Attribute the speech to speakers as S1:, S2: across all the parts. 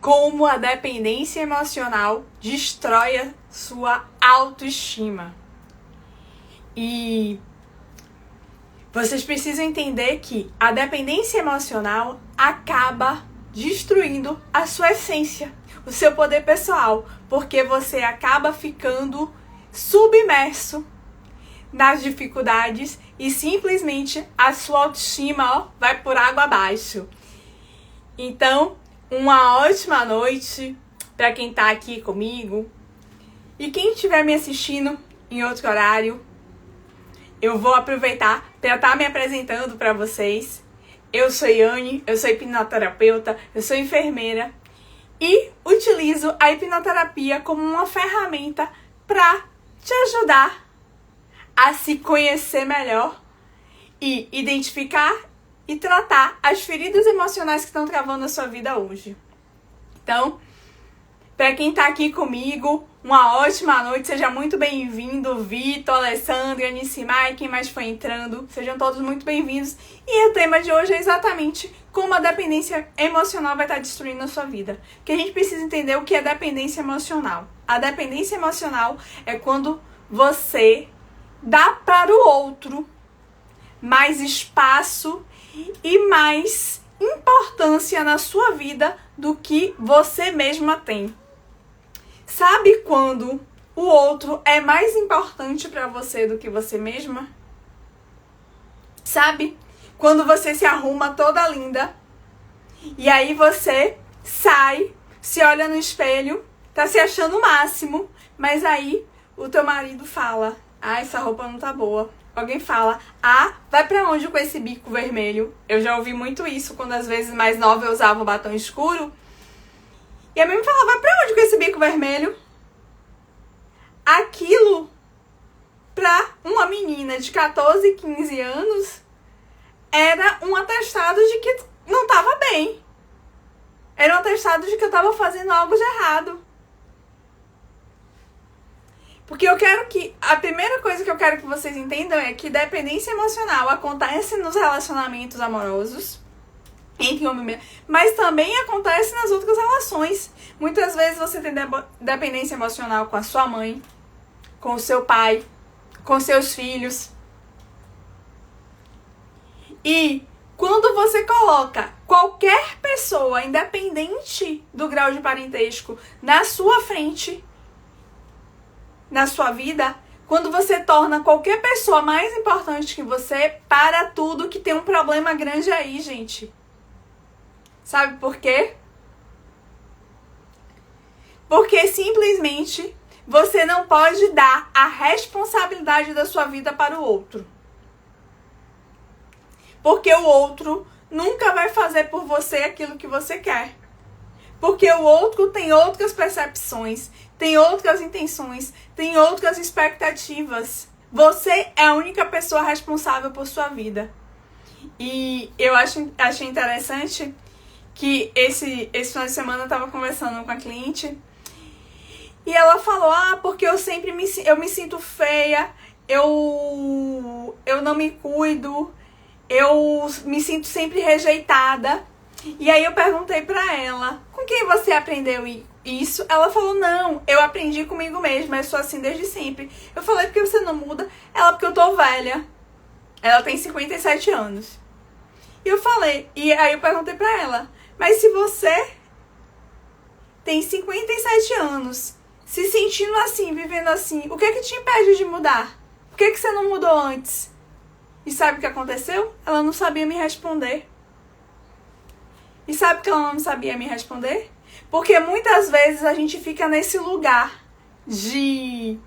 S1: como a dependência emocional destrói a sua autoestima. E vocês precisam entender que a dependência emocional acaba destruindo a sua essência, o seu poder pessoal, porque você acaba ficando submerso nas dificuldades e simplesmente a sua autoestima vai por água abaixo. Então, uma ótima noite para quem está aqui comigo. E quem estiver me assistindo em outro horário, eu vou aproveitar para estar me apresentando para vocês. Eu sou Yane, eu sou hipnoterapeuta, eu sou enfermeira e utilizo a hipnoterapia como uma ferramenta para te ajudar a se conhecer melhor e identificar e tratar as feridas emocionais que estão travando a sua vida hoje. Então, para quem está aqui comigo, uma ótima noite, seja muito bem-vindo, Vitor, Alessandra, Anissimar e quem mais foi entrando, sejam todos muito bem-vindos. E o tema de hoje é exatamente como a dependência emocional vai estar destruindo a sua vida. Porque a gente precisa entender o que é dependência emocional. A dependência emocional é quando você dá para o outro mais espaço e mais importância na sua vida do que você mesma tem. Sabe quando o outro é mais importante para você do que você mesma? Sabe? Quando você se arruma toda linda e aí você sai, se olha no espelho, tá se achando o máximo, mas aí o teu marido fala: "Ah, essa roupa não tá boa". Alguém fala: "Ah, vai pra onde com esse bico vermelho?". Eu já ouvi muito isso quando às vezes mais nova eu usava o batom escuro. E a minha me falava: "Vai pra onde com esse bico vermelho?". Aquilo, pra uma menina de 14, 15 anos, era um atestado de que não tava bem. Era um atestado de que eu tava fazendo algo de errado. Porque a primeira coisa que eu quero que vocês entendam é que dependência emocional acontece nos relacionamentos amorosos, entre homem e mulher, mas também acontece nas outras relações. Muitas vezes você tem dependência emocional com a sua mãe, com o seu pai, com seus filhos. E quando você coloca qualquer pessoa, independente do grau de parentesco, na sua frente, na sua vida, quando você torna qualquer pessoa mais importante que você, para tudo que tem um problema grande aí, gente. Sabe por quê? Porque simplesmente você não pode dar a responsabilidade da sua vida para o outro. Porque o outro nunca vai fazer por você aquilo que você quer. Porque o outro tem outras percepções, tem outras intenções, tem outras expectativas. Você é a única pessoa responsável por sua vida. E eu achei interessante que esse final de semana eu estava conversando com a cliente e ela falou: "Ah, porque eu me sinto feia, eu não me cuido, eu me sinto sempre rejeitada". E aí eu perguntei pra ela: "Com quem você aprendeu isso?". Ela falou: "Não, eu aprendi comigo mesma, eu sou assim desde sempre". Eu falei: "Por que você não muda?". Ela: "Porque eu tô velha". Ela tem 57 anos. E aí eu perguntei pra ela: "Mas se você tem 57 anos, se sentindo assim, vivendo assim, o que é que te impede de mudar? Por que você não mudou antes?". E sabe o que aconteceu? Ela não sabia me responder. E sabe por que ela não sabia me responder? Porque muitas vezes a gente fica nesse lugar de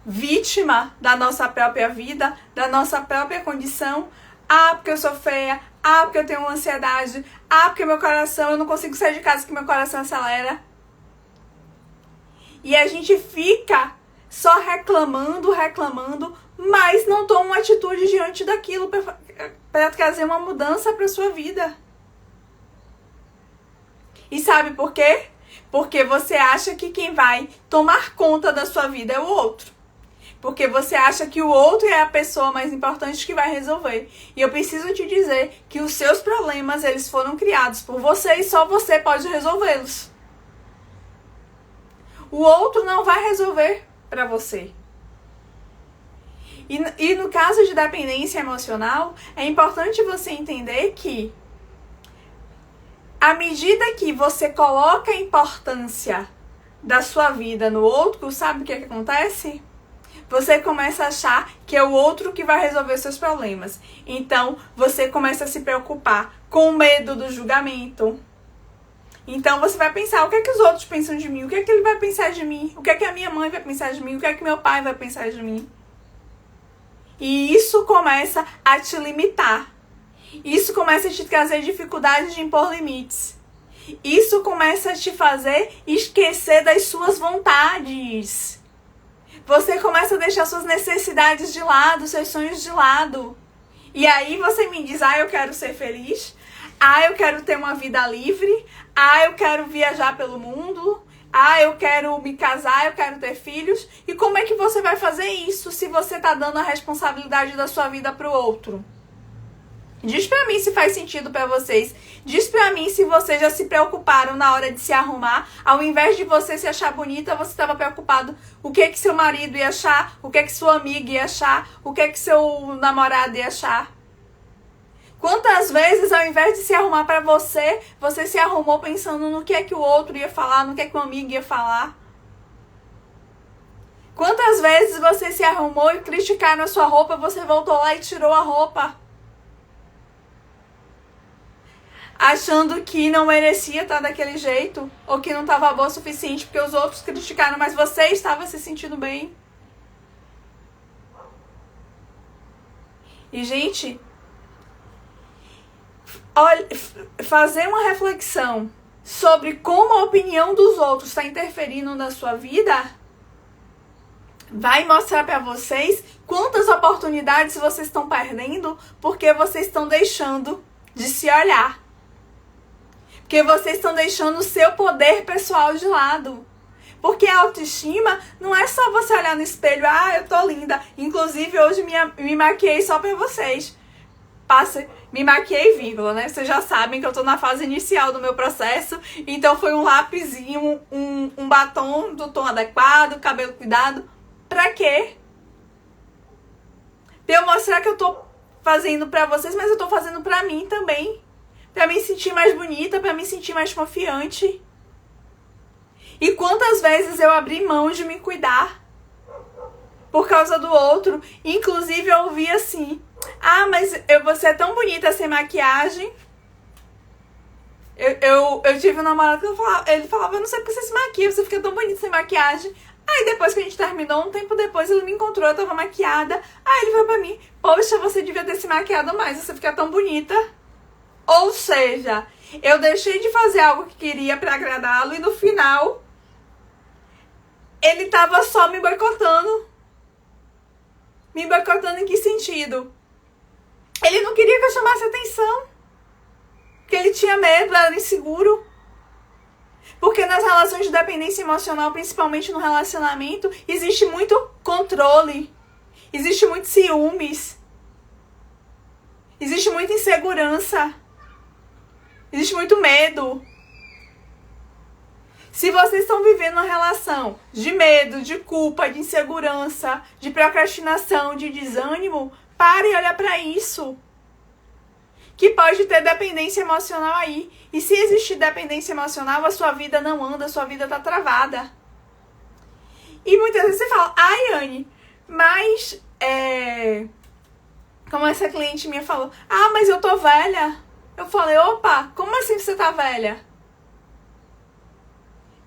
S1: vítima da nossa própria vida, da nossa própria condição. Ah, porque eu sou feia. Ah, porque eu tenho ansiedade. Ah, porque meu coração, eu não consigo sair de casa que meu coração acelera. E a gente fica só reclamando, mas não toma uma atitude diante daquilo para trazer uma mudança para sua vida. E sabe por quê? Porque você acha que quem vai tomar conta da sua vida é o outro. Porque você acha que o outro é a pessoa mais importante que vai resolver. E eu preciso te dizer que os seus problemas, eles foram criados por você e só você pode resolvê-los. O outro não vai resolver para você. E no caso de dependência emocional, é importante você entender que à medida que você coloca a importância da sua vida no outro, sabe o que acontece? Você começa a achar que é o outro que vai resolver seus problemas. Então, você começa a se preocupar com medo do julgamento. Então, você vai pensar, o que é que os outros pensam de mim? O que é que ele vai pensar de mim? O que é que a minha mãe vai pensar de mim? O que é que meu pai vai pensar de mim? E isso começa a te limitar. Isso começa a te trazer dificuldade de impor limites. Isso começa a te fazer esquecer das suas vontades. Você começa a deixar suas necessidades de lado, seus sonhos de lado. E aí você me diz, eu quero ser feliz. Eu quero ter uma vida livre. Eu quero viajar pelo mundo. Eu quero me casar, eu quero ter filhos. E como é que você vai fazer isso se você tá dando a responsabilidade da sua vida pro outro? Diz pra mim se faz sentido pra vocês. Diz pra mim se vocês já se preocuparam na hora de se arrumar. Ao invés de você se achar bonita, você estava preocupado o que seu marido ia achar, o que sua amiga ia achar, o que seu namorado ia achar. Quantas vezes, ao invés de se arrumar pra você, você se arrumou pensando no que é que o outro ia falar, no que é que o amigo ia falar? Quantas vezes você se arrumou e criticaram a sua roupa, você voltou lá e tirou a roupa? Achando que não merecia estar daquele jeito, ou que não estava boa o suficiente, porque os outros criticaram, mas você estava se sentindo bem. E, gente, olha, fazer uma reflexão sobre como a opinião dos outros está interferindo na sua vida vai mostrar para vocês quantas oportunidades vocês estão perdendo porque vocês estão deixando de se olhar. Porque vocês estão deixando o seu poder pessoal de lado. Porque a autoestima não é só você olhar no espelho, eu tô linda. Inclusive, hoje me maquiei só pra vocês. Me maquiei, vírgula, né? Vocês já sabem que eu tô na fase inicial do meu processo. Então, foi um lapisinho, um batom do tom adequado, cabelo cuidado. Pra quê? Pra eu mostrar que eu tô fazendo pra vocês, mas eu tô fazendo pra mim também. Pra me sentir mais bonita, pra me sentir mais confiante. E quantas vezes eu abri mão de me cuidar por causa do outro. Inclusive eu ouvi assim, mas você é tão bonita sem maquiagem. Eu tive um namorado que ele falava, eu não sei porque você se maquia, você fica tão bonita sem maquiagem. Aí depois que a gente terminou, um tempo depois ele me encontrou, eu tava maquiada. Aí ele falou pra mim, poxa, você devia ter se maquiado mais, você fica tão bonita. Ou seja, eu deixei de fazer algo que queria pra agradá-lo e no final ele tava só me boicotando. Me boicotando em que sentido? Ele não queria que eu chamasse atenção. Porque ele tinha medo, era inseguro. Porque nas relações de dependência emocional, principalmente no relacionamento, existe muito controle. Existe muito ciúmes. Existe muita insegurança. Existe muito medo. Se vocês estão vivendo uma relação de medo, de culpa, de insegurança, de procrastinação, de desânimo, pare e olha para isso. Que pode ter dependência emocional aí. E se existir dependência emocional, a sua vida não anda, a sua vida tá travada. E muitas vezes você fala, Anne, mas como essa cliente minha falou, mas eu tô velha. Eu falei, opa, como assim você tá velha?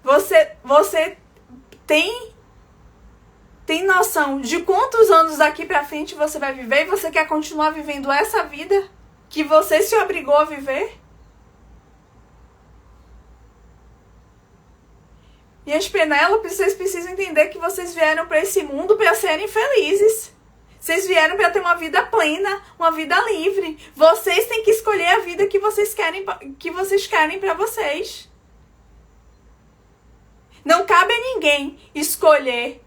S1: Você tem noção de quantos anos daqui pra frente você vai viver e você quer continuar vivendo essa vida que você se obrigou a viver? E as Penélopes, vocês precisam entender que vocês vieram pra esse mundo pra serem felizes. Vocês vieram para ter uma vida plena, uma vida livre. Vocês têm que escolher a vida que vocês querem para vocês. Não cabe a ninguém escolher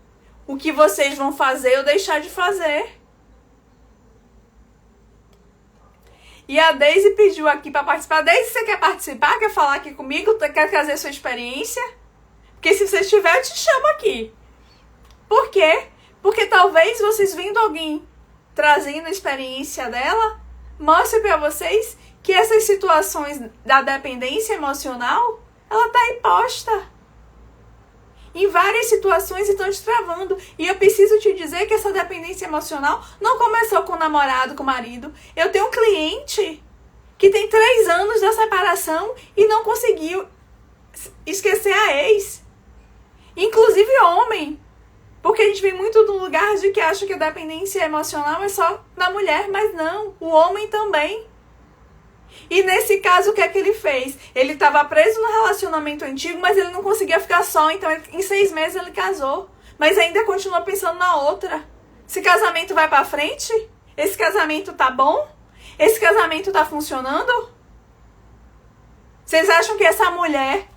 S1: o que vocês vão fazer ou deixar de fazer. E a Deise pediu aqui para participar. Deise, você quer participar? Quer falar aqui comigo? Quer trazer sua experiência? Porque se você estiver, eu te chamo aqui. Por quê? Porque talvez vocês vendo alguém trazendo a experiência dela, mostre para vocês que essas situações da dependência emocional, ela está imposta. Em várias situações estão te travando. E eu preciso te dizer que essa dependência emocional não começou com o namorado, com o marido. Eu tenho um cliente que tem 3 anos da separação e não conseguiu esquecer a ex. Inclusive homem. Porque a gente vem muito do lugar de que acha que a dependência emocional é só da mulher, mas não. O homem também. E nesse caso, o que é que ele fez? Ele estava preso no relacionamento antigo, mas ele não conseguia ficar só. Então, em 6 meses, ele casou. Mas ainda continua pensando na outra. Esse casamento vai pra frente? Esse casamento tá bom? Esse casamento tá funcionando? Vocês acham que essa mulher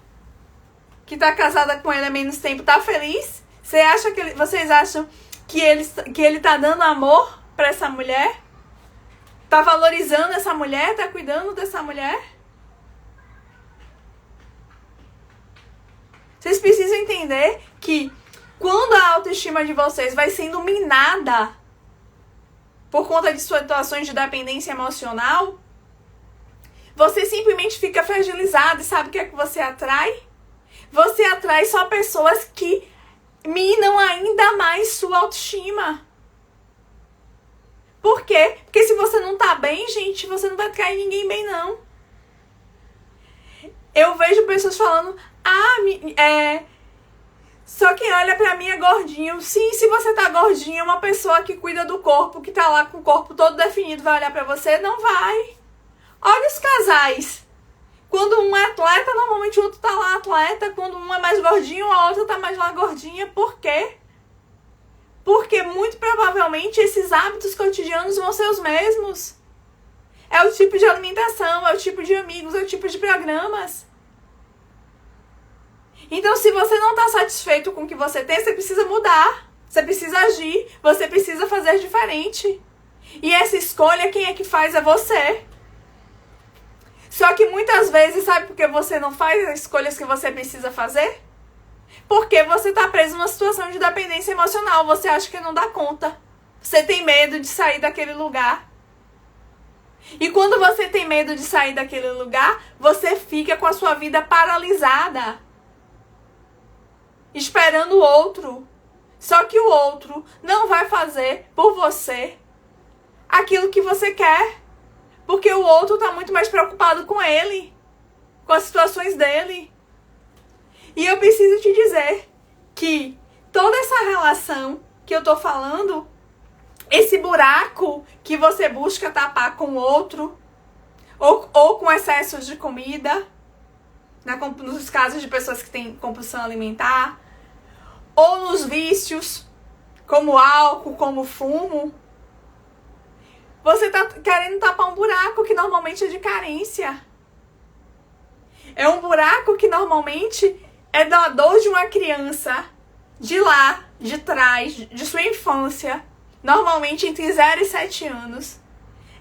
S1: que tá casada com ele há menos tempo tá feliz? Vocês acham que ele tá dando amor pra essa mulher? Tá valorizando essa mulher? Tá cuidando dessa mulher? Vocês precisam entender que quando a autoestima de vocês vai sendo minada por conta de situações de dependência emocional, você simplesmente fica fragilizado. E sabe o que é que você atrai? Você atrai só pessoas que minam ainda mais sua autoestima. Por quê? Porque se você não tá bem, gente, você não vai atrair ninguém bem, não. Eu vejo pessoas falando, só quem olha pra mim é gordinho. Sim, se você tá gordinho, uma pessoa que cuida do corpo, que tá lá com o corpo todo definido, vai olhar pra você? Não vai. Olha os casais. Quando um é atleta, normalmente o outro tá lá atleta. Quando um é mais gordinho, a outra tá mais lá gordinha. Por quê? Porque muito provavelmente esses hábitos cotidianos vão ser os mesmos. É o tipo de alimentação, é o tipo de amigos, é o tipo de programas. Então, se você não está satisfeito com o que você tem, você precisa mudar. Você precisa agir. Você precisa fazer diferente. E essa escolha, quem é que faz é você. Só que muitas vezes, sabe por que você não faz as escolhas que você precisa fazer? Porque você está preso numa situação de dependência emocional. Você acha que não dá conta. Você tem medo de sair daquele lugar. E quando você tem medo de sair daquele lugar, você fica com a sua vida paralisada. Esperando o outro. Só que o outro não vai fazer por você aquilo que você quer. Porque o outro está muito mais preocupado com ele. Com as situações dele. E eu preciso te dizer que toda essa relação que eu tô falando, esse buraco que você busca tapar com o outro, ou com excessos de comida, nos casos de pessoas que têm compulsão alimentar, ou nos vícios, como álcool, como fumo, você tá querendo tapar um buraco que normalmente é de carência. É um buraco que normalmente é da dor de uma criança, de lá, de trás, de sua infância, normalmente entre 0 e 7 anos.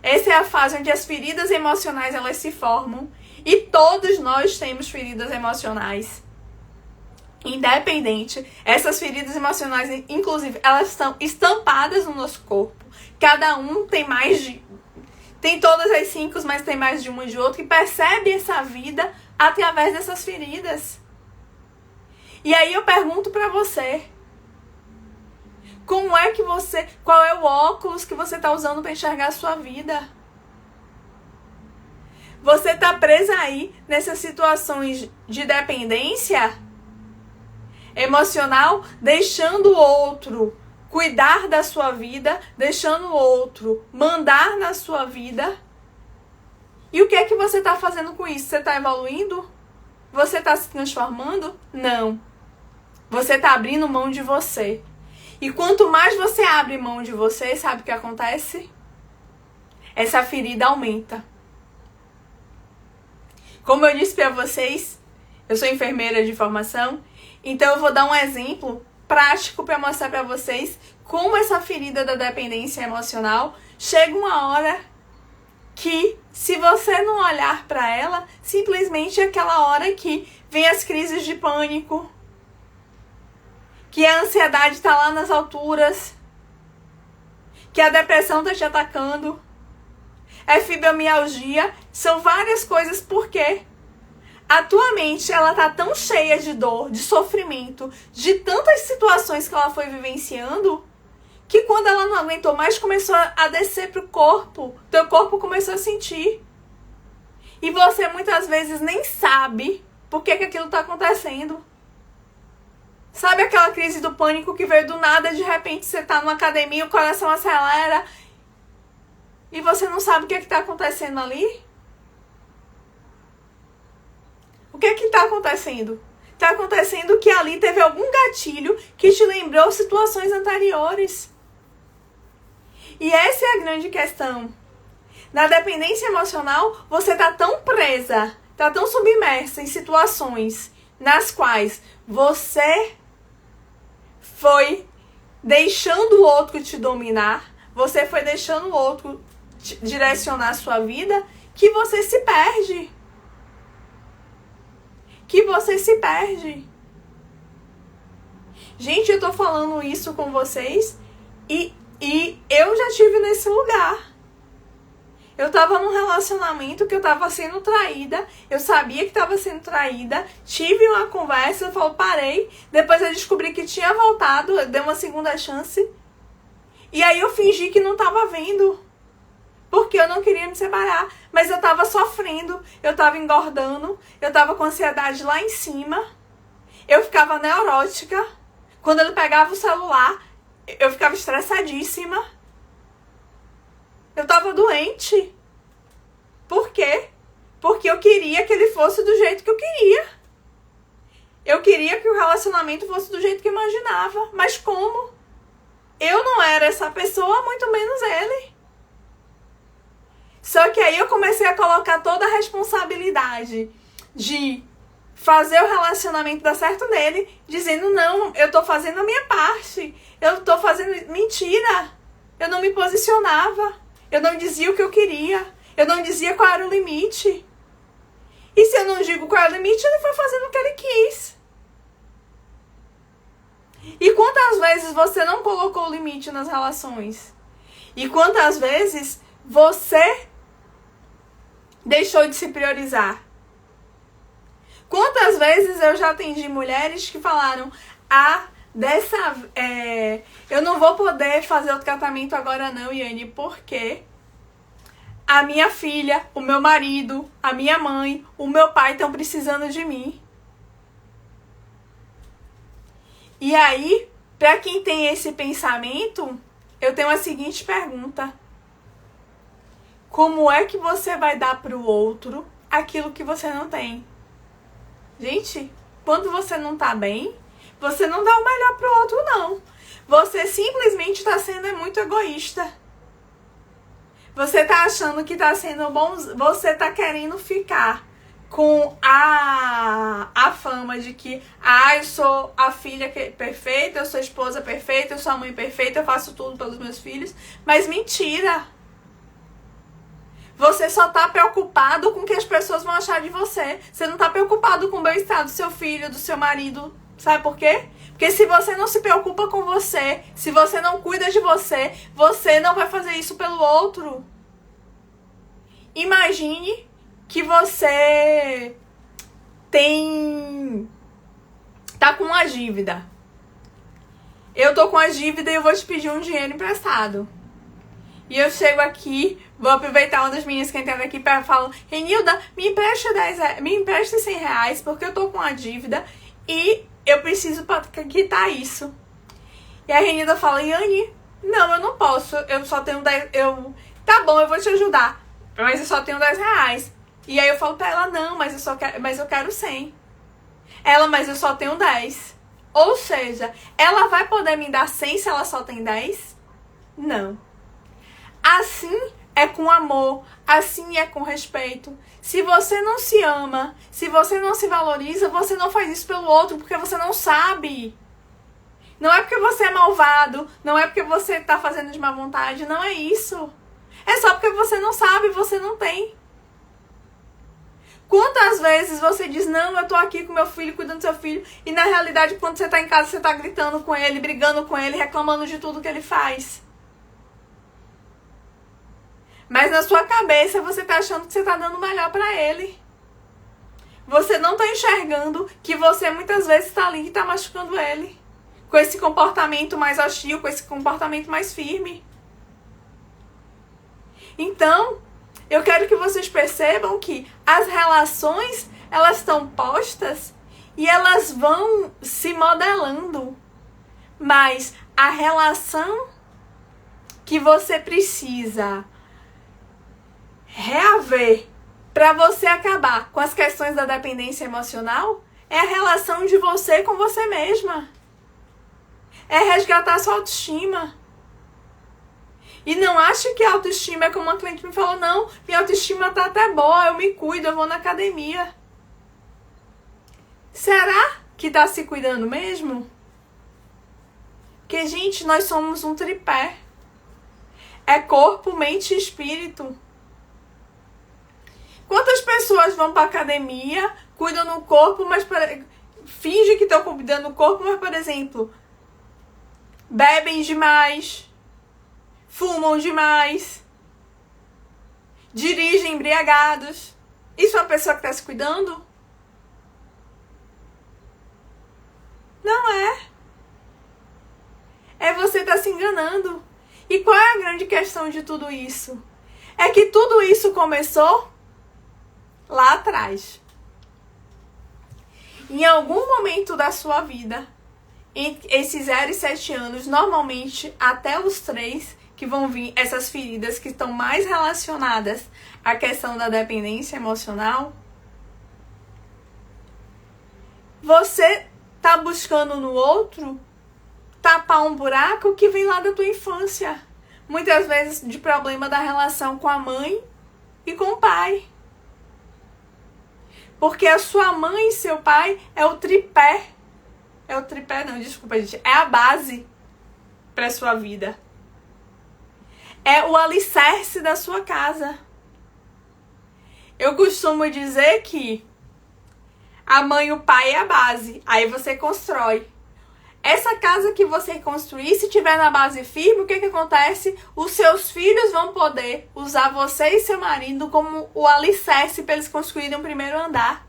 S1: Essa é a fase onde as feridas emocionais elas se formam. E todos nós temos feridas emocionais. Independente, essas feridas emocionais, inclusive, elas estão estampadas no nosso corpo. Cada um tem tem todas as 5, mas tem mais de uma e de outro, que percebe essa vida através dessas feridas. E aí eu pergunto pra você, qual é o óculos que você tá usando pra enxergar a sua vida? Você tá presa aí nessas situações de dependência emocional, deixando o outro cuidar da sua vida, deixando o outro mandar na sua vida. E o que é que você tá fazendo com isso? Você tá evoluindo? Você tá se transformando? Não. Você tá abrindo mão de você. E quanto mais você abre mão de você, sabe o que acontece? Essa ferida aumenta. Como eu disse pra vocês, eu sou enfermeira de formação, então eu vou dar um exemplo prático para mostrar para vocês como essa ferida da dependência emocional chega uma hora que, se você não olhar para ela, simplesmente é aquela hora que vem as crises de pânico, que a ansiedade está lá nas alturas, que a depressão está te atacando, é fibromialgia, são várias coisas, porque a tua mente, ela tá tão cheia de dor, de sofrimento, de tantas situações que ela foi vivenciando, que quando ela não aguentou mais, começou a descer pro corpo. Teu corpo começou a sentir. E você muitas vezes nem sabe por que aquilo tá acontecendo. Sabe aquela crise do pânico que veio do nada, de repente você tá numa academia, o coração acelera e você não sabe o que tá acontecendo ali? O que tá acontecendo? Tá acontecendo que ali teve algum gatilho que te lembrou situações anteriores. E essa é a grande questão. Na dependência emocional, você tá tão presa, tá tão submersa em situações nas quais você foi deixando o outro te dominar, você foi deixando o outro direcionar a sua vida, que você se perde. Gente, eu tô falando isso com vocês e eu já estive nesse lugar. Eu tava num relacionamento que eu tava sendo traída, eu sabia que tava sendo traída, tive uma conversa, eu parei, depois eu descobri que tinha voltado, eu dei uma segunda chance, e aí eu fingi que não tava vendo, porque eu não queria me separar, mas eu tava sofrendo, eu tava engordando, eu tava com ansiedade lá em cima, eu ficava neurótica, quando ele pegava o celular, eu ficava estressadíssima. Eu tava doente. Por quê? Porque eu queria que ele fosse do jeito que eu queria. Eu queria que o relacionamento fosse do jeito que eu imaginava. Mas como? Eu não era essa pessoa, muito menos ele. Só que aí eu comecei a colocar toda a responsabilidade de fazer o relacionamento dar certo nele, dizendo, não, eu tô fazendo a minha parte. Eu tô fazendo... Mentira! Eu não me posicionava. Eu não dizia o que eu queria. Eu não dizia qual era o limite. E se eu não digo qual era o limite, ele foi fazendo o que ele quis. E quantas vezes você não colocou o limite nas relações? E quantas vezes você deixou de se priorizar? Quantas vezes eu já atendi mulheres que falaram, eu não vou poder fazer o tratamento agora não, Yane, porque a minha filha, o meu marido, a minha mãe, o meu pai estão precisando de mim. E aí, para quem tem esse pensamento, eu tenho a seguinte pergunta. Como é que você vai dar para o outro aquilo que você não tem? Gente, quando você não tá bem, você não dá o melhor pro outro, não. Você simplesmente tá sendo muito egoísta. Você tá achando que tá sendo bom, você tá querendo ficar com a fama de que, eu sou a filha perfeita, eu sou a esposa perfeita, eu sou a mãe perfeita, eu faço tudo pelos meus filhos. Mas mentira! Você só tá preocupado com o que as pessoas vão achar de você. Você não tá preocupado com o bem-estar do seu filho, do seu marido. Sabe por quê? Porque se você não se preocupa com você, se você não cuida de você, você não vai fazer isso pelo outro. Imagine que você tá com uma dívida. Eu tô com a dívida e eu vou te pedir um dinheiro emprestado. E eu chego aqui, vou aproveitar uma das meninas que entraram aqui para falar, Renilda, me empresta 100 reais, porque eu tô com a dívida e eu preciso para quitar isso. E a Renilda fala, Yane, não, eu não posso, eu só tenho 10, tá bom, eu vou te ajudar, mas eu só tenho 10 reais. E aí eu falo pra ela, não, mas eu quero 100. Ela, mas eu só tenho 10. Ou seja, ela vai poder me dar 100 se ela só tem 10? Não. Assim é com amor, assim é com respeito. Se você não se ama, se você não se valoriza, você não faz isso pelo outro, porque você não sabe. Não é porque você é malvado, não é porque você tá fazendo de má vontade, não é isso. É só porque você não sabe, você não tem. Quantas vezes você diz, não, eu tô aqui com meu filho, cuidando do seu filho, e na realidade, quando você tá em casa, você tá gritando com ele, brigando com ele, reclamando de tudo que ele faz. Mas na sua cabeça, você tá achando que você tá dando o melhor pra ele. Você não tá enxergando que você muitas vezes tá ali e tá machucando ele. Com esse comportamento mais hostil, com esse comportamento mais firme. Então, eu quero que vocês percebam que as relações, elas estão postas e elas vão se modelando. Mas a relação que você precisa reaver para você acabar com as questões da dependência emocional é a relação de você com você mesma. É resgatar sua autoestima. E não ache que a autoestima é como uma cliente me falou, não, minha autoestima tá até boa, eu me cuido, eu vou na academia. Será que tá se cuidando mesmo? Porque, gente, nós somos um tripé. É corpo, mente e espírito. Quantas pessoas vão pra academia, cuidam do corpo, mas fingem que estão cuidando do corpo, mas, por exemplo, bebem demais, fumam demais, dirigem embriagados. Isso é uma pessoa que está se cuidando? Não é. É você estar se enganando. E qual é a grande questão de tudo isso? É que tudo isso começou lá atrás. Em algum momento da sua vida, entre esses 0 e 7 anos, normalmente até os 3, que vão vir essas feridas que estão mais relacionadas à questão da dependência emocional, você tá buscando no outro tapar um buraco que vem lá da tua infância. Muitas vezes de problema da relação com a mãe e com o pai. Porque a sua mãe e seu pai é o tripé. É o tripé, não, desculpa, gente. É a base para sua vida. É o alicerce da sua casa. Eu costumo dizer que a mãe e o pai é a base. Aí você constrói. Essa casa que você construir, se tiver na base firme, o que acontece? Os seus filhos vão poder usar você e seu marido como o alicerce para eles construírem o primeiro andar.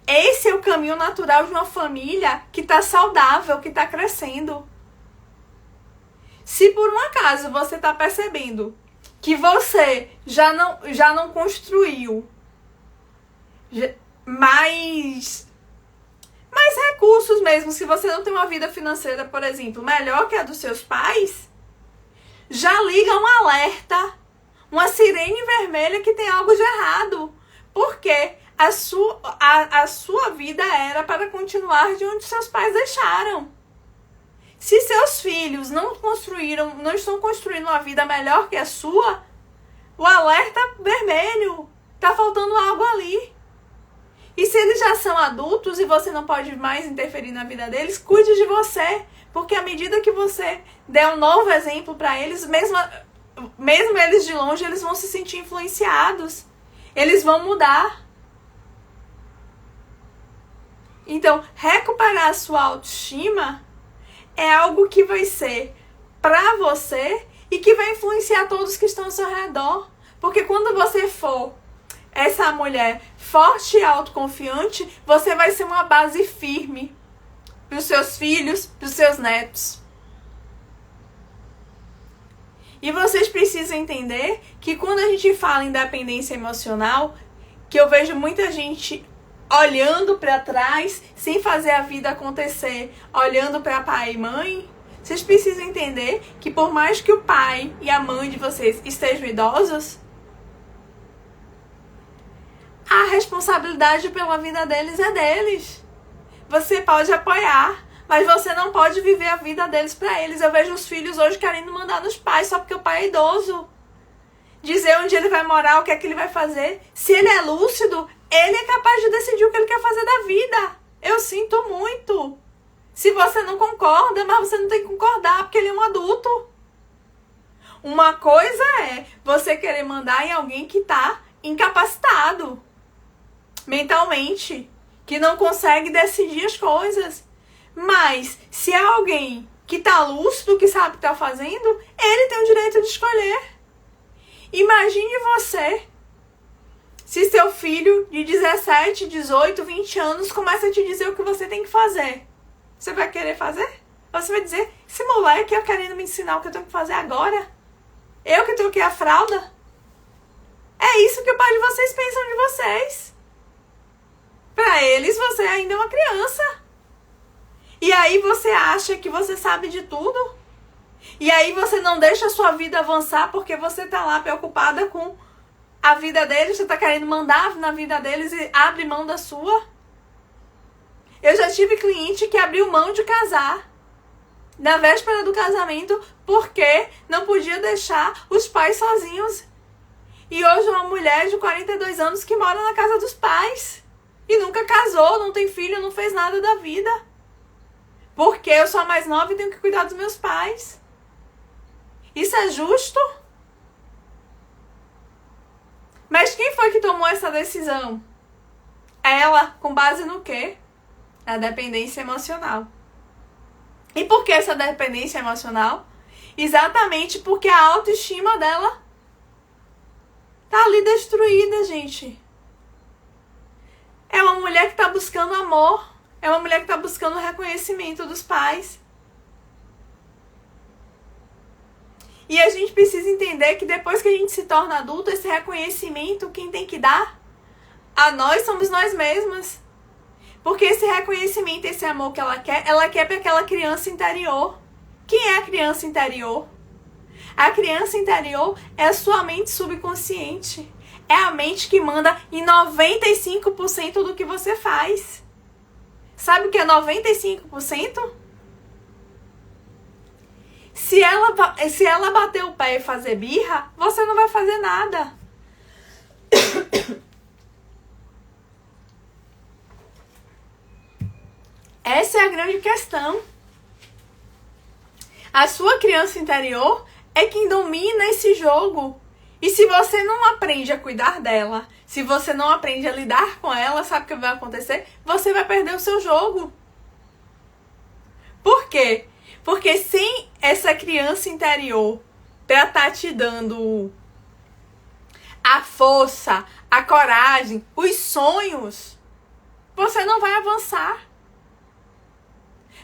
S1: Esse é o caminho natural de uma família que está saudável, que está crescendo. Se por um acaso você está percebendo que você já não construiu mais recursos mesmo, se você não tem uma vida financeira, por exemplo, melhor que a dos seus pais, já liga um alerta, uma sirene vermelha que tem algo de errado. Porque a sua vida era para continuar de onde seus pais deixaram. Se seus filhos não estão construindo uma vida melhor que a sua, o alerta vermelho, tá faltando algo ali. E se eles já são adultos e você não pode mais interferir na vida deles, cuide de você. Porque à medida que você der um novo exemplo para eles, mesmo eles de longe, eles vão se sentir influenciados. Eles vão mudar. Então, recuperar a sua autoestima é algo que vai ser para você e que vai influenciar todos que estão ao seu redor. Porque quando você for essa mulher forte e autoconfiante, você vai ser uma base firme para os seus filhos, para os seus netos. E vocês precisam entender que quando a gente fala em dependência emocional, que eu vejo muita gente olhando para trás, sem fazer a vida acontecer, olhando para pai e mãe, vocês precisam entender que por mais que o pai e a mãe de vocês estejam idosos, a responsabilidade pela vida deles é deles. Você pode apoiar, mas você não pode viver a vida deles para eles. Eu vejo os filhos hoje querendo mandar nos pais só porque o pai é idoso. Dizer onde ele vai morar, o que é que ele vai fazer. Se ele é lúcido, ele é capaz de decidir o que ele quer fazer da vida. Eu sinto muito. Se você não concorda, mas você não tem que concordar, porque ele é um adulto. Uma coisa é você querer mandar em alguém que tá incapacitado mentalmente, que não consegue decidir as coisas. Mas se é alguém que tá lúcido, que sabe o que tá fazendo, ele tem o direito de escolher. Imagine você, se seu filho de 17, 18, 20 anos começa a te dizer o que você tem que fazer. Você vai querer fazer? Você vai dizer, esse moleque eu querendo me ensinar o que eu tenho que fazer agora? Eu que troquei a fralda? É isso que o pai de vocês pensam de vocês. Para eles, você ainda é uma criança. E aí você acha que você sabe de tudo? E aí você não deixa a sua vida avançar porque você tá lá preocupada com a vida deles, você tá querendo mandar na vida deles e abre mão da sua? Eu já tive cliente que abriu mão de casar na véspera do casamento porque não podia deixar os pais sozinhos. E hoje é uma mulher de 42 anos que mora na casa dos pais. E nunca casou, não tem filho, não fez nada da vida. Porque eu sou a mais nova e tenho que cuidar dos meus pais. Isso é justo? Mas quem foi que tomou essa decisão? Ela, com base no quê? Na dependência emocional. E por que essa dependência emocional? Exatamente porque a autoestima dela tá ali destruída, gente. É uma mulher que tá buscando amor. É uma mulher que tá buscando o reconhecimento dos pais. E a gente precisa entender que depois que a gente se torna adulto, esse reconhecimento, quem tem que dar? A nós somos nós mesmas. Porque esse reconhecimento, esse amor que ela quer para aquela criança interior. Quem é a criança interior? A criança interior é a sua mente subconsciente. É a mente que manda em 95% do que você faz. Sabe o que é 95%? Se ela bater o pé e fazer birra, você não vai fazer nada. Essa é a grande questão. A sua criança interior é quem domina esse jogo. E se você não aprende a cuidar dela, se você não aprende a lidar com ela, sabe o que vai acontecer? Você vai perder o seu jogo. Por quê? Porque sem essa criança interior pra estar te dando a força, a coragem, os sonhos, você não vai avançar.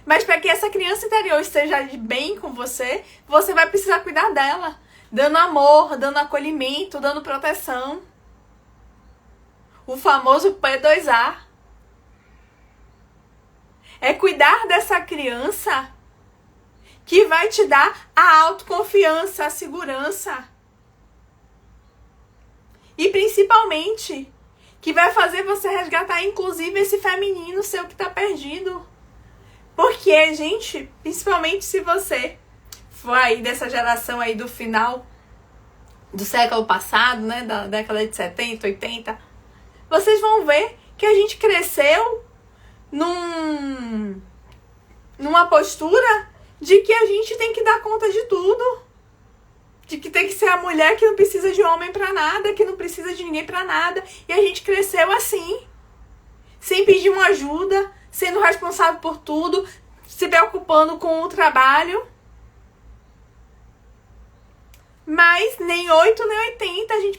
S1: Mas para que essa criança interior esteja de bem com você, você vai precisar cuidar dela. Dando amor, dando acolhimento, dando proteção. O famoso P2A. É cuidar dessa criança que vai te dar a autoconfiança, a segurança. E principalmente, que vai fazer você resgatar inclusive esse feminino seu que tá perdido. Porque, gente, principalmente se você for aí dessa geração aí do final do século passado, né, da década de 70, 80, vocês vão ver que a gente cresceu numa postura de que a gente tem que dar conta de tudo. De que tem que ser a mulher que não precisa de homem pra nada, que não precisa de ninguém pra nada. E a gente cresceu assim, sem pedir uma ajuda, sendo responsável por tudo, se preocupando com o trabalho. Mas nem 8, nem 80, a gente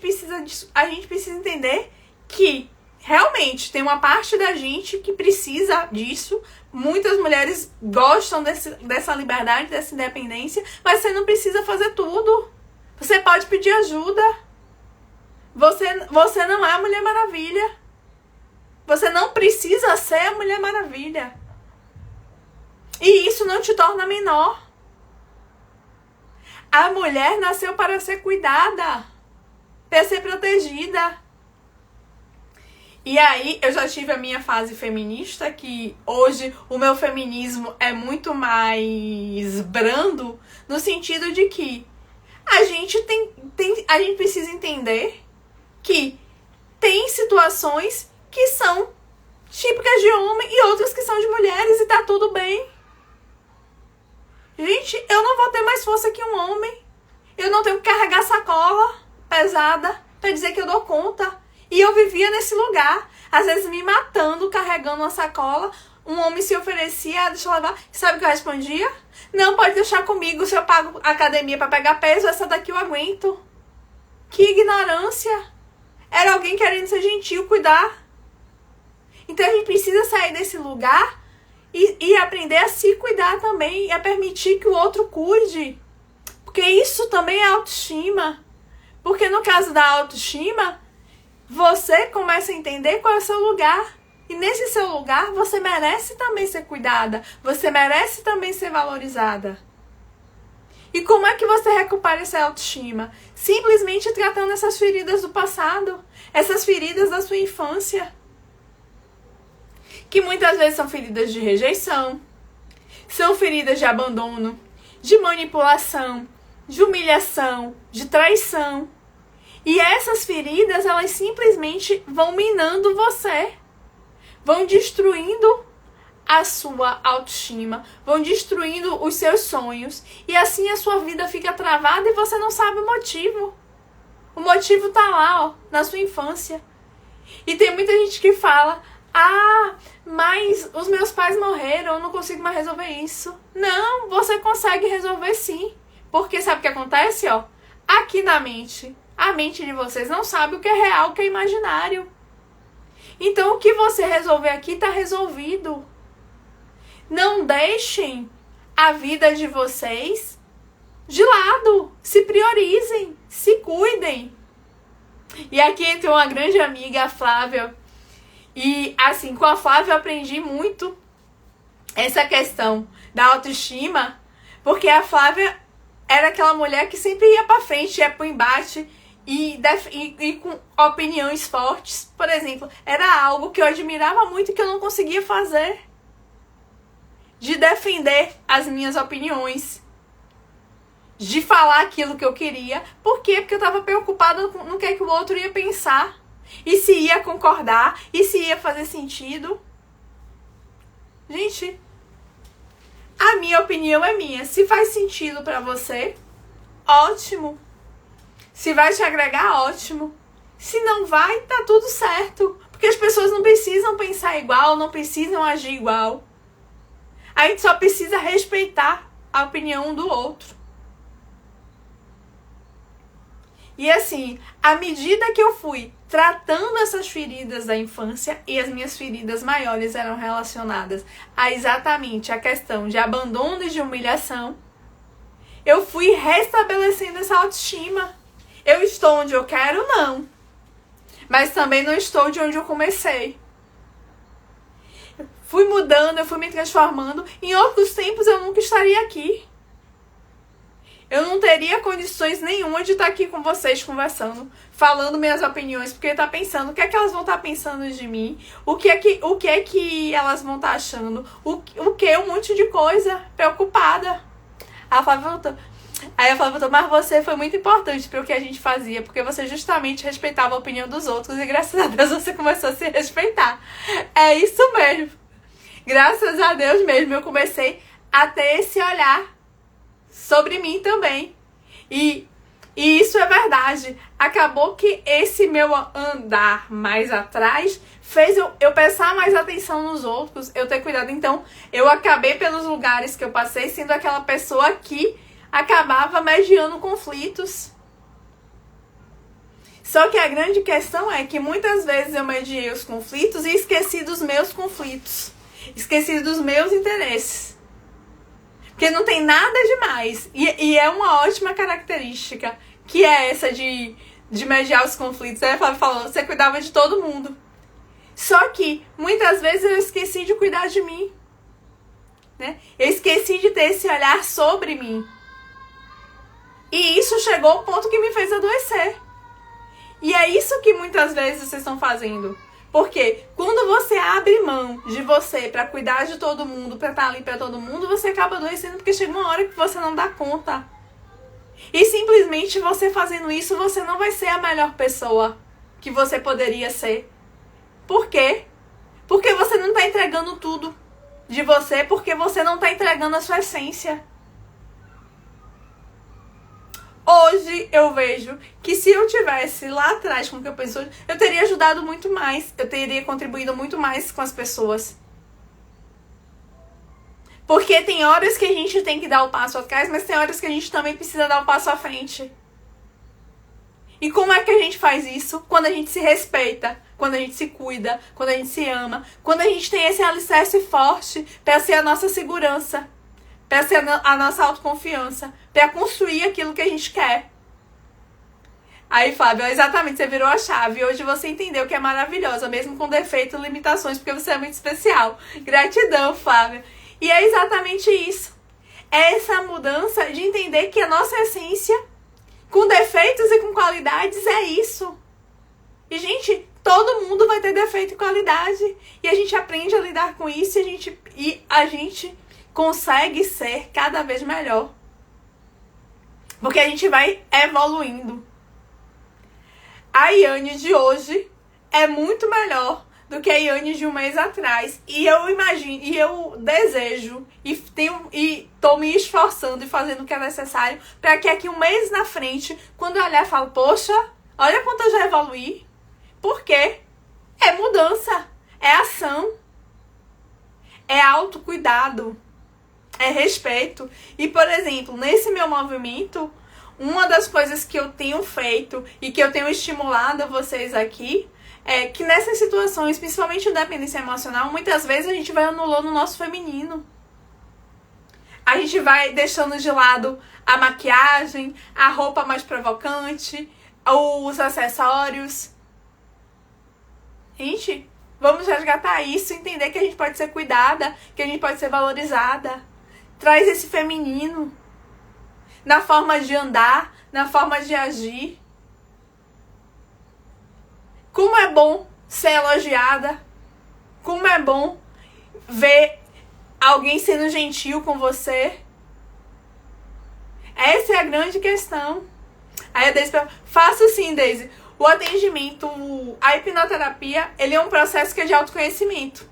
S1: precisa entender que realmente tem uma parte da gente que precisa disso. Muitas mulheres gostam dessa liberdade, dessa independência, mas você não precisa fazer tudo. Você pode pedir ajuda. Você não é a Mulher Maravilha. Você não precisa ser a Mulher Maravilha. E isso não te torna menor. A mulher nasceu para ser cuidada, para ser protegida. E aí, eu já tive a minha fase feminista, que hoje o meu feminismo é muito mais brando, no sentido de que a gente precisa entender que tem situações que são típicas de homem e outras que são de mulheres, e tá tudo bem. Gente, eu não vou ter mais força que um homem. Eu não tenho que carregar sacola pesada pra dizer que eu dou conta. E eu vivia nesse lugar, às vezes me matando, carregando uma sacola. Um homem se oferecia, deixa eu levar. Sabe o que eu respondia? Não, pode deixar comigo, se eu pago academia pra pegar peso, essa daqui eu aguento. Que ignorância. Era alguém querendo ser gentil, cuidar. Então a gente precisa sair desse lugar e aprender a se cuidar também, e a permitir que o outro cuide. Porque isso também é autoestima. Porque no caso da autoestima, você começa a entender qual é o seu lugar. E nesse seu lugar, você merece também ser cuidada. Você merece também ser valorizada. E como é que você recupera essa autoestima? Simplesmente tratando essas feridas do passado. Essas feridas da sua infância. Que muitas vezes são feridas de rejeição. São feridas de abandono. De manipulação. De humilhação. De traição. E essas feridas, elas simplesmente vão minando você. Vão destruindo a sua autoestima, vão destruindo os seus sonhos, e assim a sua vida fica travada e você não sabe o motivo. O motivo tá lá, ó, na sua infância. E tem muita gente que fala: ah, mas os meus pais morreram, eu não consigo mais resolver isso. Não, você consegue resolver sim. Porque sabe o que acontece, ó? Aqui na mente, a mente de vocês não sabe o que é real, o que é imaginário. Então, o que você resolver aqui está resolvido. Não deixem a vida de vocês de lado. Se priorizem, se cuidem. E aqui entra uma grande amiga, a Flávia. E, assim, com a Flávia eu aprendi muito essa questão da autoestima, porque a Flávia era aquela mulher que sempre ia para frente, ia para o embate, e com opiniões fortes. Por exemplo, era algo que eu admirava muito e que eu não conseguia fazer. De defender as minhas opiniões. De falar aquilo que eu queria. Por quê? Porque eu estava preocupada no que o outro ia pensar. E se ia concordar. E se ia fazer sentido. Gente, a minha opinião é minha. Se faz sentido pra você, ótimo. Se vai te agregar, ótimo. Se não vai, tá tudo certo. Porque as pessoas não precisam pensar igual, não precisam agir igual. A gente só precisa respeitar a opinião do outro. E assim, à medida que eu fui tratando essas feridas da infância, e as minhas feridas maiores eram relacionadas a exatamente a questão de abandono e de humilhação, eu fui restabelecendo essa autoestima. Eu estou onde eu quero? Não. Mas também não estou de onde eu comecei. Fui mudando, eu fui me transformando. Em outros tempos eu nunca estaria aqui. Eu não teria condições nenhuma de estar aqui com vocês conversando, falando minhas opiniões, porque tá pensando o que é que elas vão estar pensando de mim, o que é que elas vão estar achando, um monte de coisa, preocupada. A Flávia voltou. Aí a Flávia voltou: mas você foi muito importante para o que a gente fazia, porque você justamente respeitava a opinião dos outros e graças a Deus você começou a se respeitar. É isso mesmo. Graças a Deus mesmo eu comecei a ter esse olhar sobre mim também. E isso é verdade. Acabou que esse meu andar mais atrás fez eu prestar mais atenção nos outros, eu ter cuidado. Então, eu acabei pelos lugares que eu passei sendo aquela pessoa que acabava mediando conflitos. Só que a grande questão é que muitas vezes eu mediei os conflitos e esqueci dos meus conflitos. Esqueci dos meus interesses. Porque não tem nada demais. E é uma ótima característica, que é essa de mediar os conflitos. Aí a Flávia falou: você cuidava de todo mundo. Só que muitas vezes eu esqueci de cuidar de mim. Né? Eu esqueci de ter esse olhar sobre mim. E isso chegou ao ponto que me fez adoecer. E é isso que muitas vezes vocês estão fazendo. Porque quando você abre mão de você pra cuidar de todo mundo, pra estar ali pra todo mundo, você acaba adoecendo, porque chega uma hora que você não dá conta. E simplesmente você fazendo isso, você não vai ser a melhor pessoa que você poderia ser. Por quê? Porque você não tá entregando tudo de você, porque você não tá entregando a sua essência. hoje eu vejo que se eu tivesse lá atrás com o que eu penso hoje, eu teria ajudado muito mais, eu teria contribuído muito mais com as pessoas. Porque tem horas que a gente tem que dar o passo atrás, mas tem horas que a gente também precisa dar o passo à frente. E como é que a gente faz isso? Quando a gente se respeita, quando a gente se cuida, quando a gente se ama, quando a gente tem esse alicerce forte para ser a nossa segurança, para ser a nossa autoconfiança, para construir aquilo que a gente quer. Aí, Fábio, exatamente, você virou a chave. Hoje você entendeu que é maravilhosa, mesmo com defeitos e limitações, porque você é muito especial. Gratidão, Fábio. E é exatamente isso. É essa mudança de entender que a nossa essência, com defeitos e com qualidades, é isso. E, gente, todo mundo vai ter defeito e qualidade. E a gente aprende a lidar com isso e a gente consegue ser cada vez melhor. Porque a gente vai evoluindo. A Yane de hoje é muito melhor do que a Yane de um mês atrás. E eu imagino, e eu desejo, e tô me esforçando e fazendo o que é necessário para que aqui um mês na frente, quando eu olhar, eu falo, poxa, olha quanto eu já evoluí. Por quê? É mudança, é ação, é autocuidado, é respeito. E, por exemplo, nesse meu movimento, uma das coisas que eu tenho feito e que eu tenho estimulado vocês aqui é que nessas situações, principalmente de dependência emocional, muitas vezes a gente vai anulando o nosso feminino. A gente vai deixando de lado a maquiagem, a roupa mais provocante, os acessórios. Gente, vamos resgatar isso, entender que a gente pode ser cuidada, que a gente pode ser valorizada. Traz esse feminino na forma de andar, na forma de agir. Como é bom ser elogiada. Como é bom ver alguém sendo gentil com você. Essa é a grande questão. Aí a Deise fala, faço sim, Deise. O atendimento, a hipnoterapia, ele é um processo que é de autoconhecimento.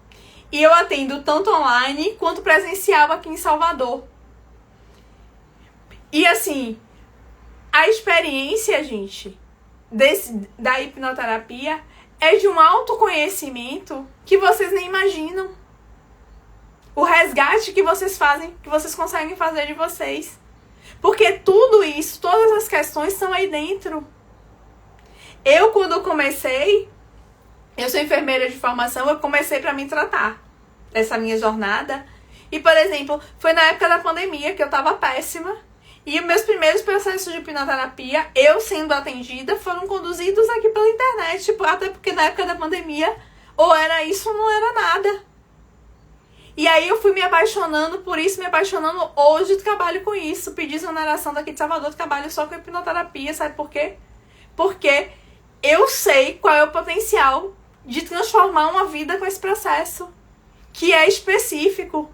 S1: E eu atendo tanto online quanto presencial aqui em Salvador. E assim, a experiência, gente, da hipnoterapia é de um autoconhecimento que vocês nem imaginam. O resgate que vocês fazem, que vocês conseguem fazer de vocês. Porque tudo isso, todas as questões estão aí dentro. Eu, quando comecei, eu sou enfermeira de formação, eu comecei para me tratar dessa minha jornada. E, por exemplo, foi na época da pandemia que eu tava péssima. E os meus primeiros processos de hipnoterapia, eu sendo atendida, foram conduzidos aqui pela internet. Tipo, até porque na época da pandemia, ou era isso ou não era nada. E aí eu fui me apaixonando por isso, me apaixonando. Hoje eu trabalho com isso. Pedi exoneração daqui de Salvador, trabalho só com hipnoterapia. Sabe por quê? Porque eu sei qual é o potencial de transformar uma vida com esse processo, que é específico.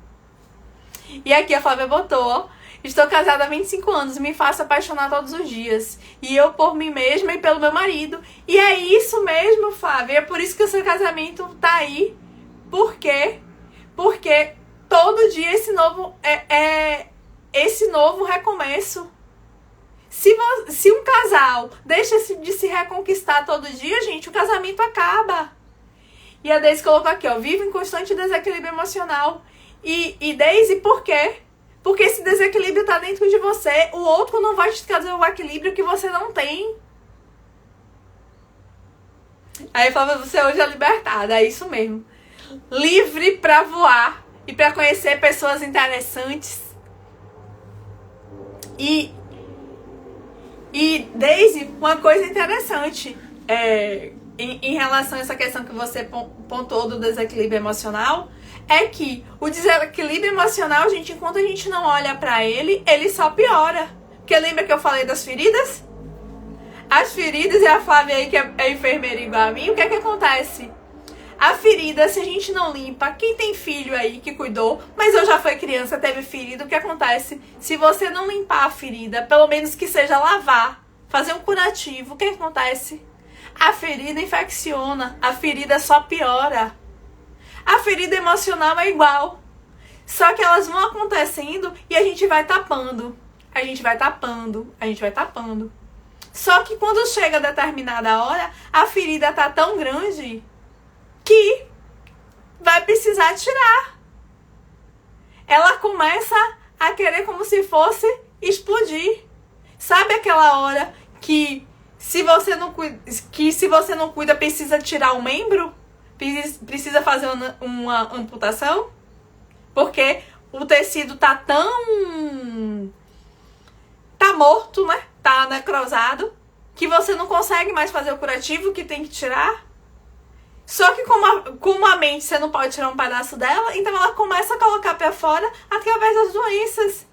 S1: E aqui a Flávia botou, ó, estou casada há 25 anos, me faço apaixonar todos os dias. E eu por mim mesma e pelo meu marido. E é isso mesmo, Flávia. É por isso que o seu casamento tá aí. Por quê? Porque todo dia esse novo recomeço. Se um casal deixa de se reconquistar todo dia, gente, o casamento acaba. E a Deise colocou aqui, ó, vive em constante desequilíbrio emocional. E Deise, por quê? Porque esse desequilíbrio tá dentro de você. O outro não vai te trazer o equilíbrio que você não tem. Aí fala, você hoje é libertada, é isso mesmo. Livre pra voar e pra conhecer pessoas interessantes. E Deise, uma coisa interessante em relação a essa questão que você pontuou do desequilíbrio emocional, é que o desequilíbrio emocional, gente, enquanto a gente não olha pra ele, ele só piora. Porque lembra que eu falei das feridas? As feridas, e a Flávia aí que é enfermeira igual a mim, o que é que acontece? A ferida, se a gente não limpa, quem tem filho aí que cuidou, mas eu já fui criança, teve ferida, o que acontece? Se você não limpar a ferida, pelo menos que seja lavar, fazer um curativo, o que acontece? A ferida infecciona, a ferida só piora. A ferida emocional é igual, só que elas vão acontecendo e a gente vai tapando. a gente vai tapando, a gente vai tapando. Só que quando chega a determinada hora, a ferida tá tão grande que vai precisar tirar. Ela começa a querer como se fosse explodir. Sabe aquela hora que se você não cuida, precisa tirar o membro? Precisa fazer uma amputação? Porque o tecido tá morto, né? Tá necrosado, que você não consegue mais fazer o curativo, que tem que tirar. Só que como a mente você não pode tirar um pedaço dela, então ela começa a colocar pra fora através das doenças.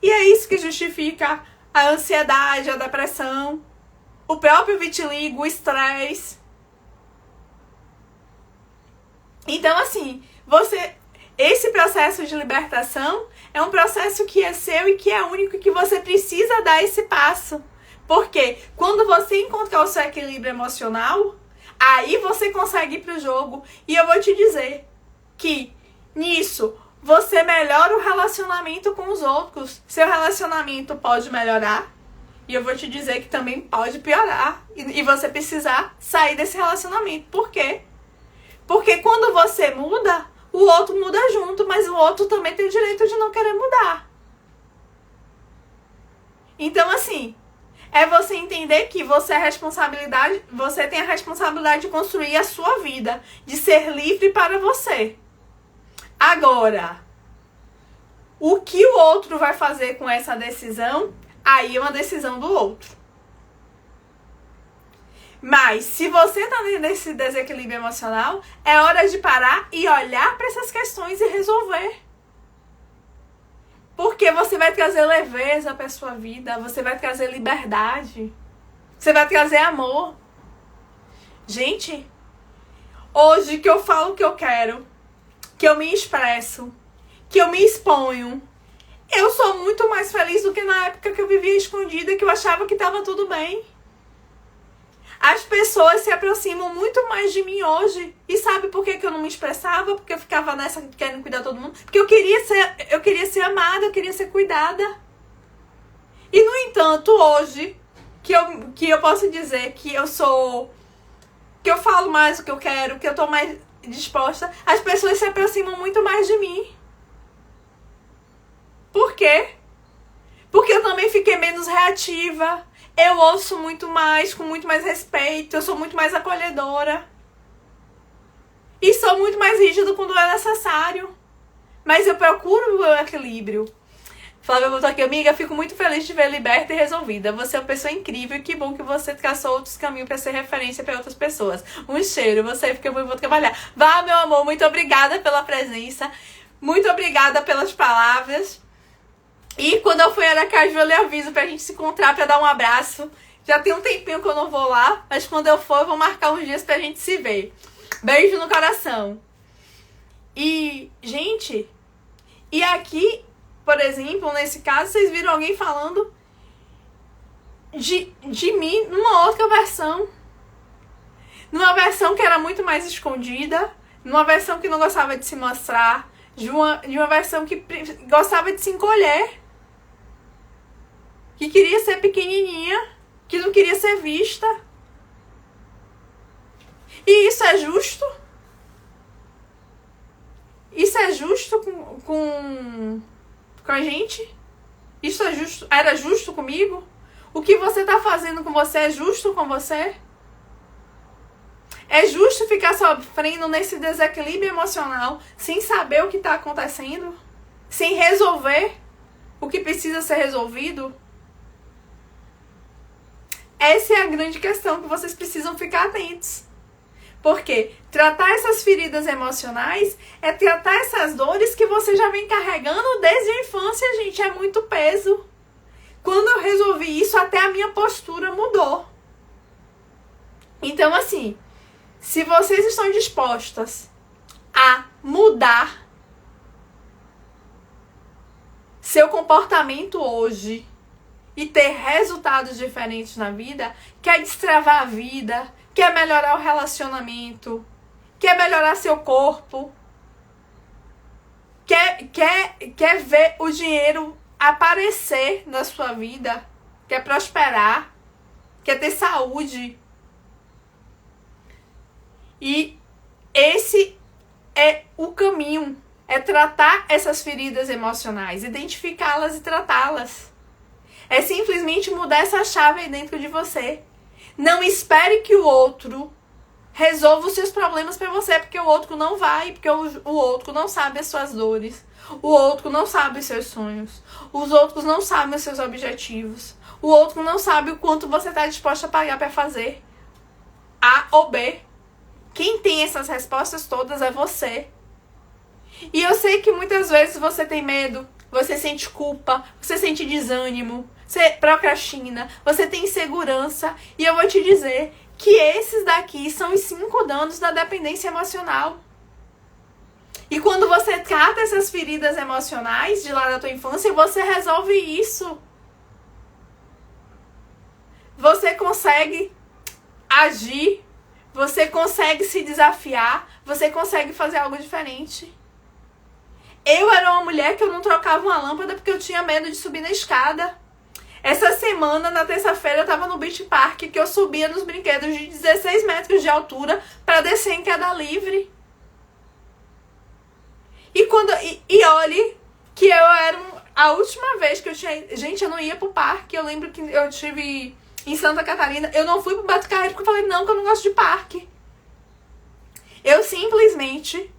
S1: E é isso que justifica a ansiedade, a depressão, o próprio vitiligo, o estresse. Então, assim, esse processo de libertação é um processo que é seu e que é único e que você precisa dar esse passo. Porque quando você encontrar o seu equilíbrio emocional, aí você consegue ir pro jogo. E eu vou te dizer que nisso você melhora o relacionamento com os outros. Seu relacionamento pode melhorar. E eu vou te dizer que também pode piorar. E você precisar sair desse relacionamento. Por quê? Porque quando você muda, o outro muda junto, mas o outro também tem o direito de não querer mudar. Então, assim, é você entender que você tem a responsabilidade de construir a sua vida, de ser livre para você. Agora, o que o outro vai fazer com essa decisão, aí é uma decisão do outro. Mas, se você tá nesse desequilíbrio emocional, é hora de parar e olhar para essas questões e resolver. Porque você vai trazer leveza para sua vida, você vai trazer liberdade, você vai trazer amor. Gente, hoje que eu falo o que eu quero, que eu me expresso, que eu me exponho, eu sou muito mais feliz do que na época que eu vivia escondida, que eu achava que estava tudo bem. As pessoas se aproximam muito mais de mim hoje. E sabe por que eu não me expressava? Porque eu ficava nessa querendo cuidar de todo mundo. Porque eu queria ser amada, eu queria ser cuidada. E no entanto, hoje, que eu posso dizer que eu falo mais o que eu quero, que eu tô mais disposta, as pessoas se aproximam muito mais de mim. Por quê? Porque eu também fiquei menos reativa. Eu ouço muito mais, com muito mais respeito. Eu sou muito mais acolhedora. E sou muito mais rígido quando é necessário. Mas eu procuro o equilíbrio. Flávia botou aqui, amiga, fico muito feliz de ver liberta e resolvida. Você é uma pessoa incrível e que bom que você traçou outros caminhos para ser referência para outras pessoas. Um cheiro, você fica muito bom trabalhar. Vá, meu amor, muito obrigada pela presença. Muito obrigada pelas palavras. E quando eu for em Aracaju, eu lhe aviso pra gente se encontrar, pra dar um abraço. Já tem um tempinho que eu não vou lá, mas quando eu for, eu vou marcar uns dias pra gente se ver. Beijo no coração. E, gente, e aqui, por exemplo, nesse caso, vocês viram alguém falando de mim numa outra versão. Numa versão que era muito mais escondida, numa versão que não gostava de se mostrar, de uma versão que gostava de se encolher. Que queria ser pequenininha, que não queria ser vista. E isso é justo? Isso é justo com a gente? Isso é justo? Era justo comigo? O que você tá fazendo com você é justo com você? É justo ficar sofrendo nesse desequilíbrio emocional sem saber o que tá acontecendo? Sem resolver o que precisa ser resolvido? Essa é a grande questão que vocês precisam ficar atentos. Porque tratar essas feridas emocionais é tratar essas dores que você já vem carregando desde a infância, gente. É muito peso. Quando eu resolvi isso, até a minha postura mudou. Então, assim, se vocês estão dispostas a mudar seu comportamento hoje e ter resultados diferentes na vida, quer destravar a vida, quer melhorar o relacionamento, quer melhorar seu corpo, quer ver o dinheiro aparecer na sua vida, quer prosperar, quer ter saúde. E esse é o caminho, é tratar essas feridas emocionais, identificá-las e tratá-las. É simplesmente mudar essa chave aí dentro de você. Não espere que o outro resolva os seus problemas pra você, porque o outro não vai, porque o outro não sabe as suas dores. O outro não sabe os seus sonhos. Os outros não sabem os seus objetivos. O outro não sabe o quanto você está disposto a pagar para fazer A ou B. Quem tem essas respostas todas é você. E eu sei que muitas vezes você tem medo, você sente culpa, você sente desânimo, você procrastina, você tem insegurança. E eu vou te dizer que esses daqui são os 5 danos da dependência emocional. E quando você trata essas feridas emocionais de lá da tua infância, você resolve isso. Você consegue agir, você consegue se desafiar, você consegue fazer algo diferente. Eu era uma mulher que eu não trocava uma lâmpada porque eu tinha medo de subir na escada. Essa semana, na terça-feira, eu tava no Beach Park, que eu subia nos brinquedos de 16 metros de altura para descer em queda livre. E olhe que eu era a última vez que eu tinha... Gente, eu não ia pro parque. Eu lembro que eu estive em Santa Catarina. Eu não fui pro Beto Carreiro porque eu falei, não, que eu não gosto de parque. Eu simplesmente...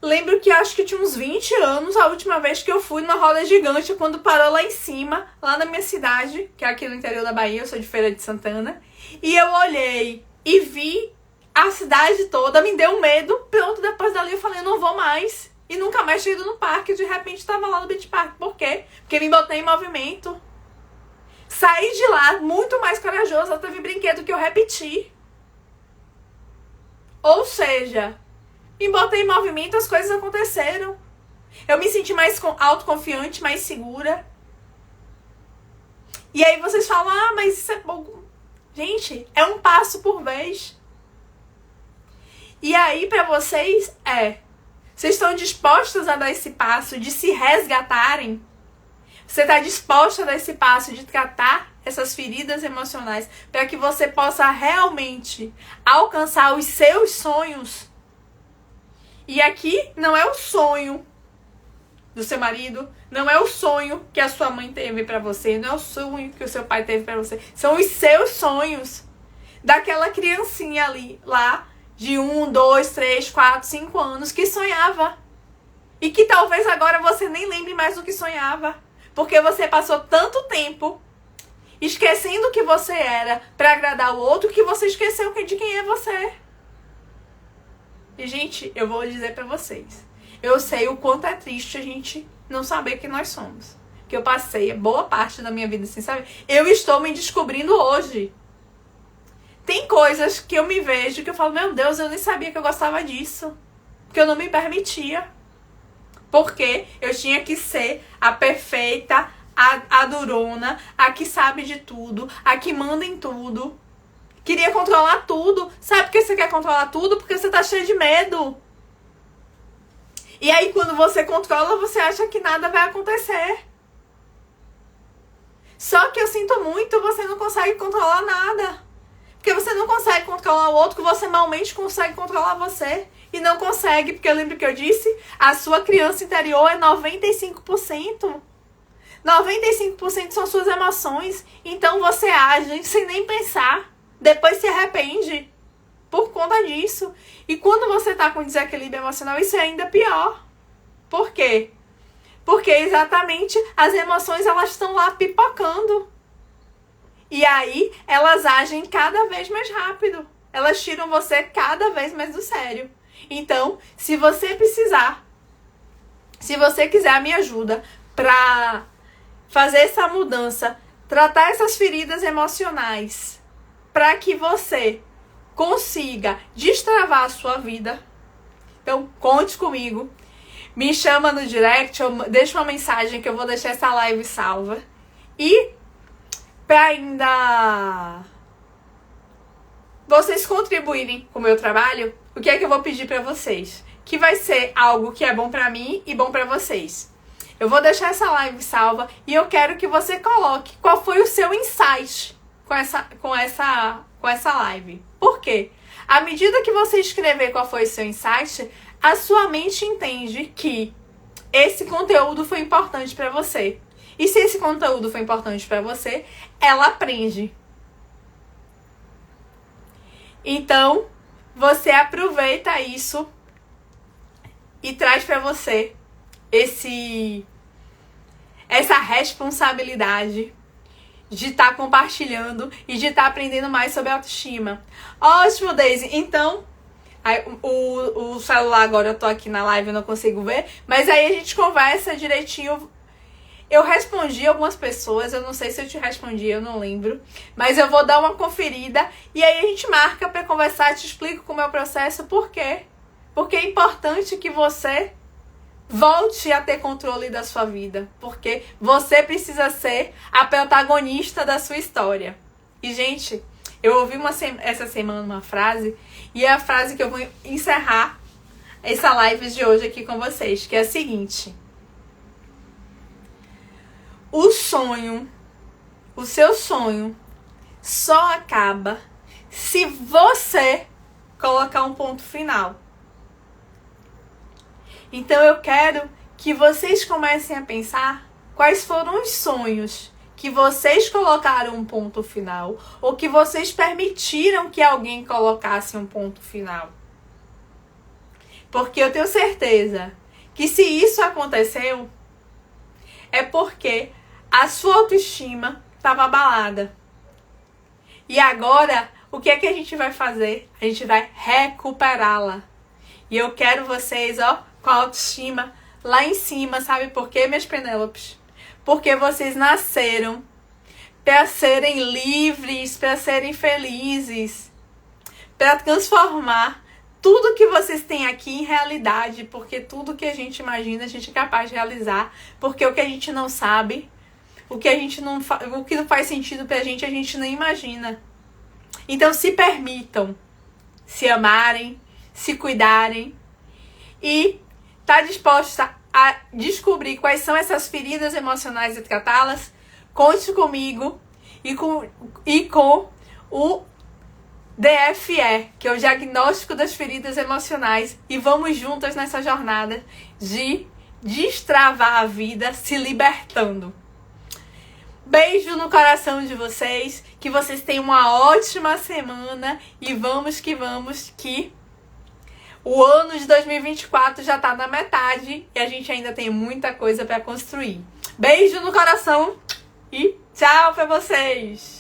S1: Lembro que acho que tinha uns 20 anos a última vez que eu fui numa roda gigante, quando parou lá em cima, lá na minha cidade, que é aqui no interior da Bahia, eu sou de Feira de Santana. E eu olhei e vi a cidade toda, me deu medo. Pronto, depois dali eu falei, eu não vou mais. E nunca mais tinha ido no parque. De repente estava lá no Beach Park. Por quê? Porque me botei em movimento. Saí de lá muito mais corajosa. Teve brinquedo que eu repeti. Ou seja, me botei em movimento, as coisas aconteceram. Eu me senti mais autoconfiante, mais segura. E aí vocês falam, ah, mas isso é bom. Gente, é um passo por vez. E aí, pra vocês, vocês estão dispostos a dar esse passo de se resgatarem? Você está disposta a dar esse passo de tratar essas feridas emocionais para que você possa realmente alcançar os seus sonhos? E aqui não é o sonho do seu marido, não é o sonho que a sua mãe teve pra você, não é o sonho que o seu pai teve pra você. São os seus sonhos daquela criancinha ali, lá, de 1, 2, 3, 4, 5 anos, que sonhava. E que talvez agora você nem lembre mais do que sonhava. Porque você passou tanto tempo esquecendo o que você era pra agradar o outro, que você esqueceu de quem é você. E, gente, eu vou dizer pra vocês. Eu sei o quanto é triste a gente não saber quem nós somos. Que eu passei boa parte da minha vida assim, sabe? Eu estou me descobrindo hoje. Tem coisas que eu me vejo que eu falo, meu Deus, eu nem sabia que eu gostava disso. Porque eu não me permitia. Porque eu tinha que ser a perfeita, a durona, a que sabe de tudo, a que manda em tudo. Queria controlar tudo. Sabe por que você quer controlar tudo? Porque você tá cheio de medo. E aí, quando você controla, você acha que nada vai acontecer. Só que eu sinto muito, você não consegue controlar nada. Porque você não consegue controlar o outro, que você malmente consegue controlar você. E não consegue, porque eu lembro que eu disse, a sua criança interior é 95%. 95% são suas emoções. Então você age sem nem pensar. Depois se arrepende por conta disso. E quando você tá com desequilíbrio emocional, isso é ainda pior. Por quê? Porque exatamente as emoções, elas estão lá pipocando. E aí, elas agem cada vez mais rápido. Elas tiram você cada vez mais do sério. Então, se você precisar, se você quiser a minha ajuda pra fazer essa mudança, tratar essas feridas emocionais, para que você consiga destravar a sua vida, então conte comigo. Me chama no direct, ou deixa uma mensagem que eu vou deixar essa live salva. E para ainda vocês contribuírem com o meu trabalho, o que é que eu vou pedir para vocês? Que vai ser algo que é bom para mim e bom para vocês. Eu vou deixar essa live salva e eu quero que você coloque qual foi o seu insight com essa live. Por quê? À medida que você escrever qual foi o seu insight, a sua mente entende que esse conteúdo foi importante para você. E se esse conteúdo foi importante para você, ela aprende. Então, você aproveita isso e traz para você essa responsabilidade de estar compartilhando e de estar aprendendo mais sobre autoestima. Ótimo, Daisy. Então, o celular agora, eu tô aqui na live, eu não consigo ver, mas aí a gente conversa direitinho. Eu respondi algumas pessoas, eu não sei se eu te respondi, eu não lembro, mas eu vou dar uma conferida e aí a gente marca pra conversar, te explico como é o processo, por quê? Porque é importante que você volte a ter controle da sua vida, porque você precisa ser a protagonista da sua história. E, gente, eu ouvi essa semana uma frase, e é a frase que eu vou encerrar essa live de hoje aqui com vocês, que é a seguinte: o seu sonho só acaba se você colocar um ponto final. Então eu quero que vocês comecem a pensar quais foram os sonhos que vocês colocaram um ponto final ou que vocês permitiram que alguém colocasse um ponto final. Porque eu tenho certeza que se isso aconteceu, é porque a sua autoestima estava abalada. E agora, o que é que a gente vai fazer? A gente vai recuperá-la. E eu quero vocês, com a autoestima lá em cima, sabe por quê, minhas Penélopes? Porque vocês nasceram para serem livres, para serem felizes, para transformar tudo que vocês têm aqui em realidade, porque tudo que a gente imagina, a gente é capaz de realizar, porque o que a gente não sabe, o que não faz sentido pra gente, a gente nem imagina. Então se permitam se amarem, se cuidarem e tá disposta a descobrir quais são essas feridas emocionais e tratá-las? Conte comigo e com o DFE, que é o Diagnóstico das Feridas Emocionais, e vamos juntas nessa jornada de destravar a vida se libertando. Beijo no coração de vocês, que vocês tenham uma ótima semana e vamos que o ano de 2024 já tá na metade e a gente ainda tem muita coisa para construir. Beijo no coração e tchau pra vocês!